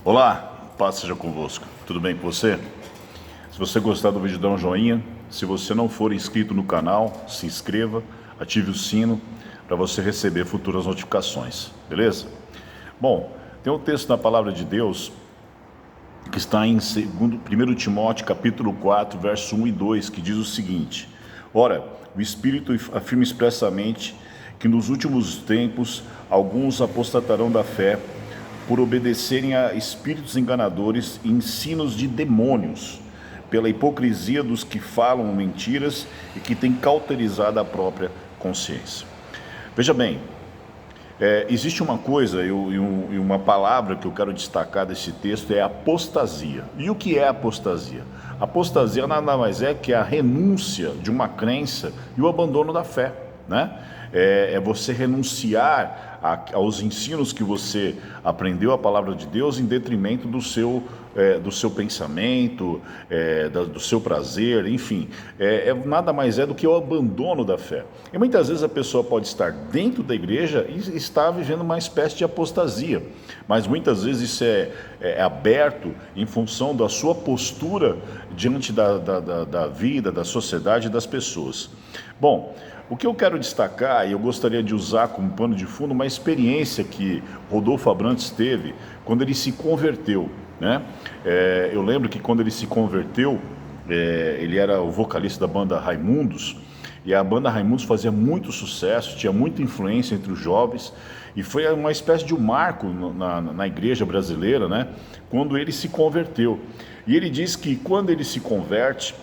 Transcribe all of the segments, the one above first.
Olá, paz seja convosco. Tudo bem com você? Se você gostar do vídeo, dá um joinha. Se você não for inscrito no canal, se inscreva, ative o sino para você receber futuras notificações, beleza? Bom, tem um texto na palavra de Deus que está em 1 Timóteo capítulo 4, verso 1 e 2, que diz o seguinte: Ora, o Espírito afirma expressamente que nos últimos tempos alguns apostatarão da fé por obedecerem a espíritos enganadores e ensinos de demônios, pela hipocrisia dos que falam mentiras e que têm cauterizado a própria consciência. Veja bem, existe uma coisa e uma palavra que eu quero destacar desse texto, é apostasia. E o que é apostasia? Apostasia nada mais é que a renúncia de uma crença e o abandono da fé, né? É você renunciar aos ensinos que você aprendeu a palavra de Deus em detrimento do seu pensamento, do seu prazer, enfim. Nada mais é do que o abandono da fé. E muitas vezes a pessoa pode estar dentro da igreja e estar vivendo uma espécie de apostasia, mas muitas vezes isso é aberto em função da sua postura diante da vida, da sociedade e das pessoas. Bom, o que eu quero destacar, e eu gostaria de usar como pano de fundo, uma experiência que Rodolfo Abrantes teve quando ele se converteu, né? Eu lembro que quando ele se converteu, ele era o vocalista da banda Raimundos, e a banda Raimundos fazia muito sucesso, tinha muita influência entre os jovens, e foi uma espécie de um marco na igreja brasileira, né? Quando ele se converteu. E ele diz que quando ele se converte,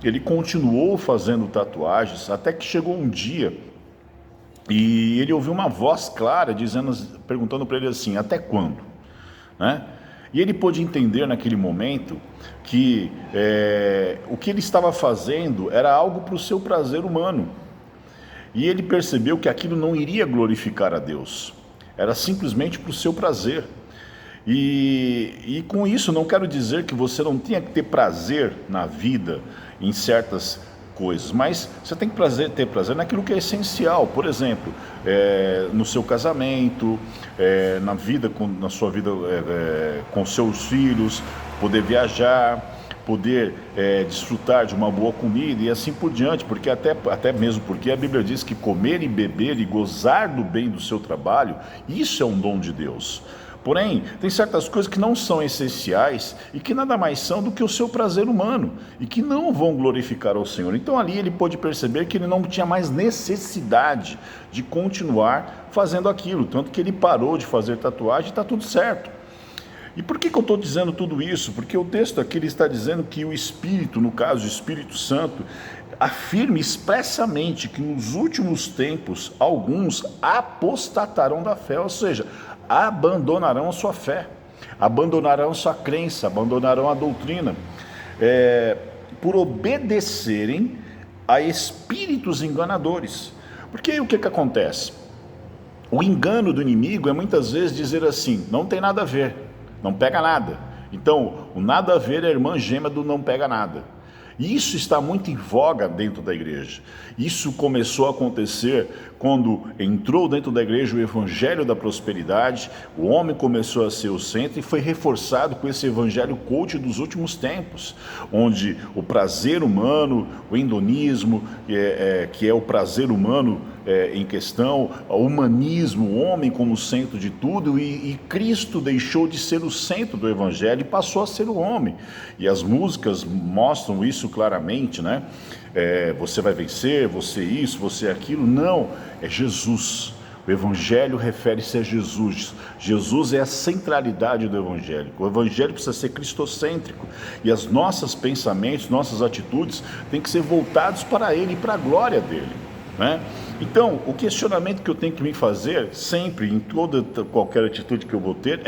ele continuou fazendo tatuagens até que chegou um dia e ele ouviu uma voz clara perguntando para ele assim: até quando? Né? E ele pôde entender naquele momento que o que ele estava fazendo era algo para o seu prazer humano. E ele percebeu que aquilo não iria glorificar a Deus, era simplesmente para o seu prazer. E com isso não quero dizer que você não tenha que ter prazer na vida em certas coisas, mas você tem que ter prazer naquilo que é essencial. Por exemplo, no seu casamento, na sua vida com seus filhos, poder viajar, poder desfrutar de uma boa comida e assim por diante, porque até mesmo porque a Bíblia diz que comer e beber e gozar do bem do seu trabalho, isso é um dom de Deus. Porém, tem certas coisas que não são essenciais e que nada mais são do que o seu prazer humano e que não vão glorificar ao Senhor. Então ali ele pôde perceber que ele não tinha mais necessidade de continuar fazendo aquilo, tanto que ele parou de fazer tatuagem e está tudo certo. E por que eu estou dizendo tudo isso? Porque o texto aqui ele está dizendo que o Espírito, no caso o Espírito Santo, afirma expressamente que nos últimos tempos alguns apostatarão da fé, ou seja, abandonarão a sua fé, abandonarão a sua crença, abandonarão a doutrina, por obedecerem a espíritos enganadores. Porque o que acontece? O engano do inimigo é muitas vezes dizer assim: não tem nada a ver, não pega nada. Então, o nada a ver é a irmã gêmea do não pega nada. E isso está muito em voga dentro da igreja. Isso começou a acontecer quando entrou dentro da igreja o evangelho da prosperidade, o homem começou a ser o centro e foi reforçado com esse evangelho coach dos últimos tempos, onde o prazer humano, o hedonismo, que é o prazer humano em questão, o humanismo, o homem como centro de tudo, e Cristo deixou de ser o centro do evangelho e passou a ser o homem. E as músicas mostram isso claramente, né? Você vai vencer, você isso, você aquilo. Não, é Jesus. O evangelho refere-se a Jesus. Jesus é a centralidade do evangelho. O evangelho precisa ser cristocêntrico. E os nossos pensamentos, nossas atitudes têm que ser voltados para Ele e para a glória dEle, né? Então, o questionamento que eu tenho que me fazer sempre, em qualquer atitude que eu vou ter,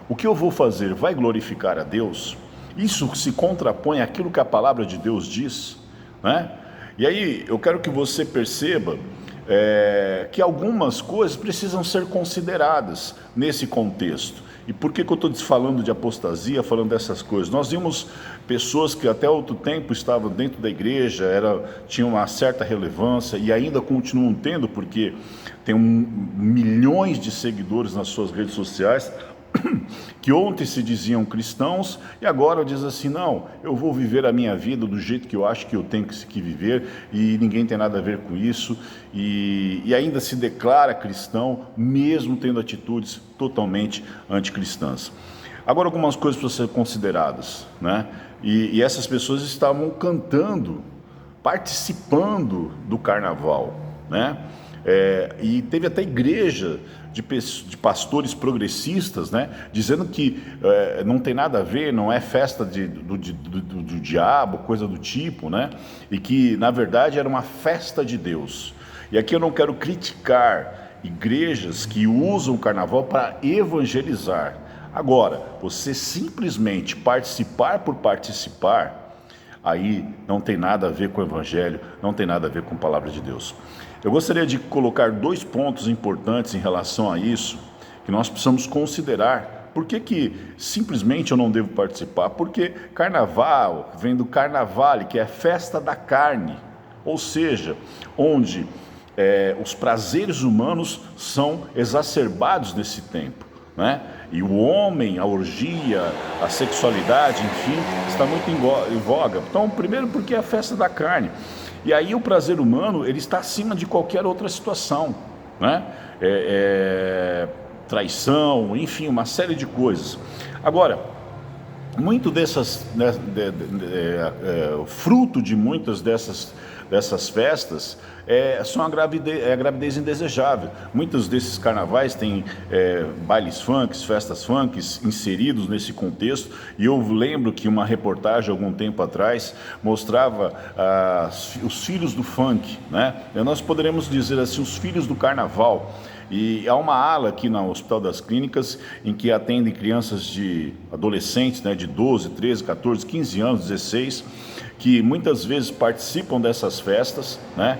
o que eu vou fazer vai glorificar a Deus? Isso se contrapõe àquilo que a palavra de Deus diz, né? E aí eu quero que você perceba que algumas coisas precisam ser consideradas nesse contexto. E por que eu estou falando de apostasia, falando dessas coisas? Nós vimos pessoas que até outro tempo estavam dentro da igreja, tinham uma certa relevância e ainda continuam tendo, porque tem milhões de seguidores nas suas redes sociais, que ontem se diziam cristãos e agora diz assim, não, eu vou viver a minha vida do jeito que eu acho que eu tenho que viver e ninguém tem nada a ver com isso, e ainda se declara cristão, mesmo tendo atitudes totalmente anticristãs. Agora, algumas coisas para serem consideradas, né? E essas pessoas estavam cantando, participando do carnaval, né? E teve até igreja de pastores progressistas, né, dizendo que não tem nada a ver, não é festa do diabo, coisa do tipo, né, e que na verdade era uma festa de Deus. E aqui eu não quero criticar igrejas que usam o carnaval para evangelizar. Agora, você simplesmente participar por participar, aí não tem nada a ver com o Evangelho, não tem nada a ver com a Palavra de Deus. Eu gostaria de colocar 2 pontos importantes em relação a isso, que nós precisamos considerar. Por que simplesmente eu não devo participar? Porque carnaval vem do carnavale, que é festa da carne, ou seja, onde os prazeres humanos são exacerbados nesse tempo, né? E o homem, a orgia, a sexualidade, enfim, está muito em voga. Então, primeiro porque é a festa da carne. E aí o prazer humano, ele está acima de qualquer outra situação, né? Traição, enfim, uma série de coisas. Agora, muito dessas, né, fruto de muitas dessas festas são a gravidez indesejável. Muitos desses carnavais têm bailes funks, festas funks inseridos nesse contexto, e eu lembro que uma reportagem algum tempo atrás mostrava os filhos do funk, né? Nós poderemos dizer assim, os filhos do carnaval. E há uma ala aqui no Hospital das Clínicas em que atendem crianças de adolescentes, né, de 12, 13, 14, 15 anos, 16, que muitas vezes participam dessas festas, né,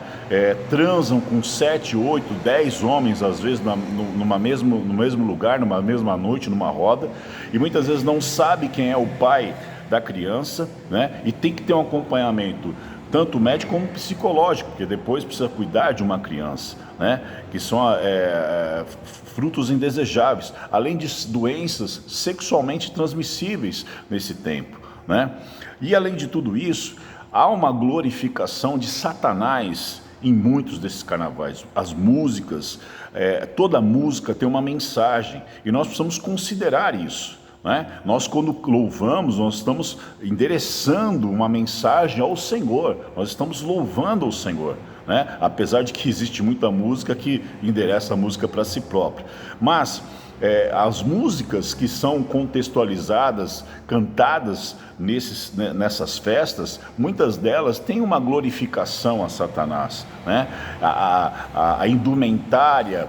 transam com 7, 8, 10 homens, às vezes no mesmo lugar, numa mesma noite, numa roda, e muitas vezes não sabe quem é o pai da criança, né, e tem que ter um acompanhamento tanto médico como psicológico, porque depois precisa cuidar de uma criança, né? Que são frutos indesejáveis, além de doenças sexualmente transmissíveis nesse tempo, né? E além de tudo isso, há uma glorificação de Satanás em muitos desses carnavais. As músicas, toda música tem uma mensagem, e nós precisamos considerar isso. Nós, quando louvamos, nós estamos endereçando uma mensagem ao Senhor, nós estamos louvando ao Senhor, né? Apesar de que existe muita música que endereça a música para si própria, mas as músicas que são contextualizadas, cantadas nessas festas, muitas delas têm uma glorificação a Satanás, né? A indumentária,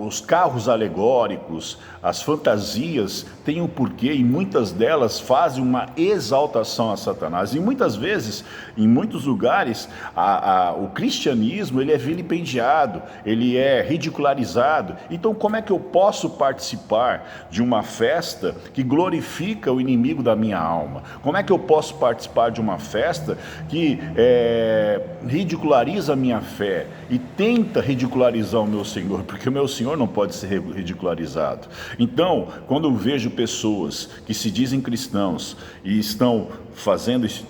os carros alegóricos, as fantasias têm um porquê, e muitas delas fazem uma exaltação a Satanás. E muitas vezes, em muitos lugares, o cristianismo ele é vilipendiado, ele é ridicularizado. Então, como é que eu posso participar de uma festa que glorifica o inimigo da minha alma? Como é que eu posso participar de uma festa que ridiculariza a minha fé e tenta ridicularizar o meu Senhor? Porque o meu Senhor não pode ser ridicularizado. Então, quando eu vejo pessoas que se dizem cristãos e estão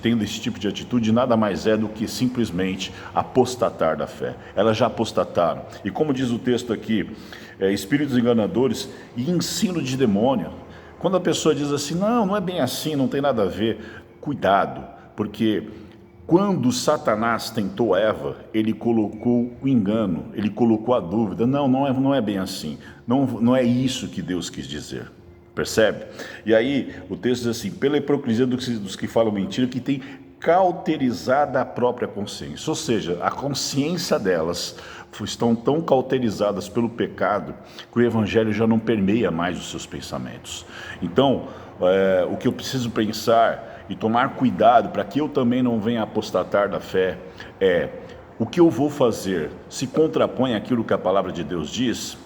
tendo esse tipo de atitude, nada mais é do que simplesmente apostatar da fé. Elas já apostataram. E como diz o texto aqui, espíritos enganadores e ensino de demônio. Quando a pessoa diz assim, não é bem assim, não tem nada a ver, cuidado, porque quando Satanás tentou Eva, ele colocou o engano, ele colocou a dúvida. Não é bem assim, não é isso que Deus quis dizer, percebe? E aí o texto diz assim, pela hipocrisia dos que falam mentira, que tem cauterizada a própria consciência, ou seja, a consciência delas estão tão cauterizadas pelo pecado que o Evangelho já não permeia mais os seus pensamentos. Então, o que eu preciso pensar e tomar cuidado para que eu também não venha apostatar da fé o que eu vou fazer se contrapõe aquilo que a palavra de Deus diz?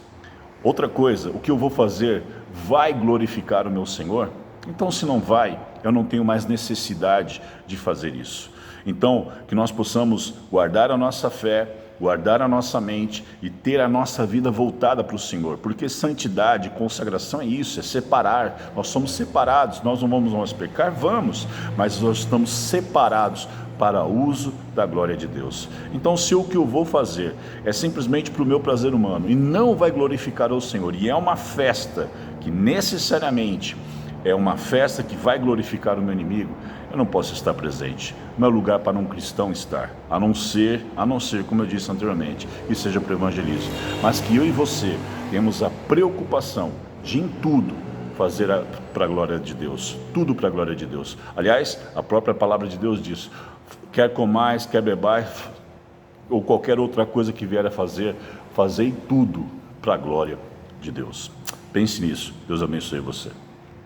Outra coisa, o que eu vou fazer vai glorificar o meu Senhor? Então, se não vai, eu não tenho mais necessidade de fazer isso. Então, que nós possamos guardar a nossa fé, guardar a nossa mente e ter a nossa vida voltada para o Senhor, porque santidade, consagração é isso, é separar. Nós somos separados, nós não vamos mais pecar, vamos, mas nós estamos separados para uso da glória de Deus. Então, se o que eu vou fazer é simplesmente para o meu prazer humano e não vai glorificar ao Senhor, e é uma festa que necessariamente é uma festa que vai glorificar o meu inimigo, eu não posso estar presente. Não é lugar para um cristão estar, a não ser, como eu disse anteriormente, que seja para o evangelismo. Mas que eu e você temos a preocupação de em tudo fazer para a glória de Deus, tudo para a glória de Deus. Aliás, a própria palavra de Deus diz: quer comais, quer bebais, ou qualquer outra coisa que vier a fazer, fazei tudo para a glória de Deus. Pense nisso. Deus abençoe você.